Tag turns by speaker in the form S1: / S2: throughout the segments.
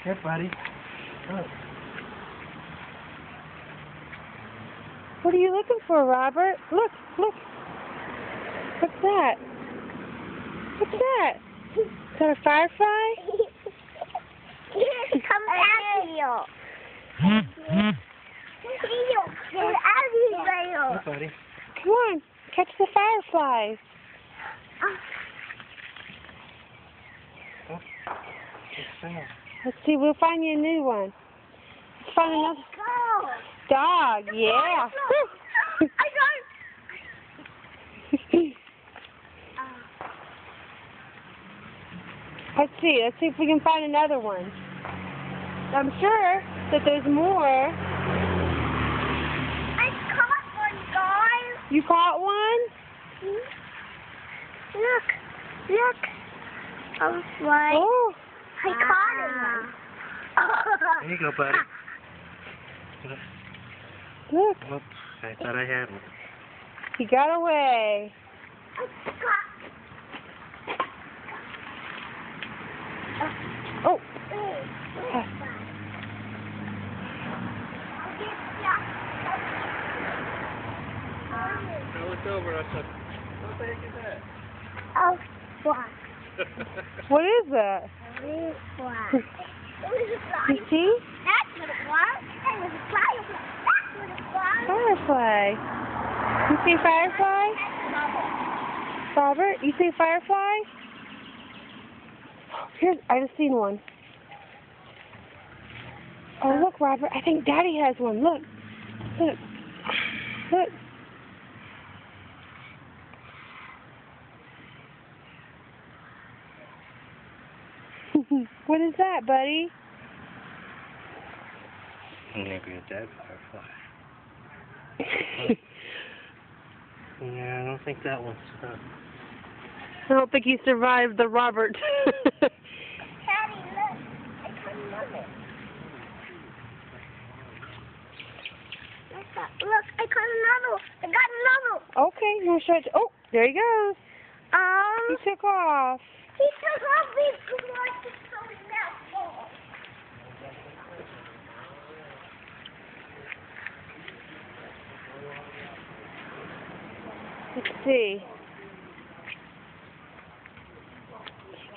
S1: Here, buddy. Look.
S2: What are you looking for, Robert? Look, look. What's that? What's that? Is that a firefly?
S3: Come at you.
S1: Here, buddy.
S2: Come on, catch the fireflies.
S1: Oh, it's there.
S2: Let's see, we'll find you a new one. Let's find another dog, yeah. Let's see if we can find another one. I'm sure that there's more.
S3: I caught one, guys.
S2: You caught one?
S3: Look. Right.
S2: Oh.
S3: I caught one.
S1: There you go, buddy.
S2: Look,
S1: Oops, I thought I had one.
S2: he got away. Oh.
S1: I looked over and I said, what the heck is that?
S3: Oh, what?
S2: What is that? You see?
S3: That's what it was. That was a firefly. That's what it was.
S2: Firefly. You see firefly? Robert, you see firefly? Here's, I just seen one. Oh, look, Robert, I think Daddy has one. Look. Look. Look. What is that, buddy?
S1: Maybe a dead firefly. Yeah, I don't think that one's
S2: I don't think he survived the Robert.
S3: Daddy, look. I caught another. Look, I caught another. I got another.
S2: Okay, you want to show it? Oh, there he goes. He took off.
S3: He took off his gloves so his mouth full.
S2: Let's see.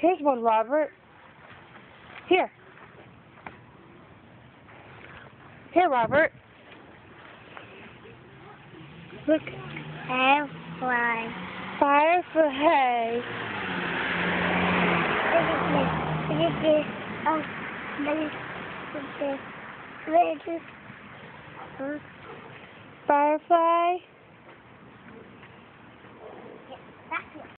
S2: Here's one, Robert. Here. Here, Robert. Look.
S3: Firefly.
S2: Firefly. Firefly.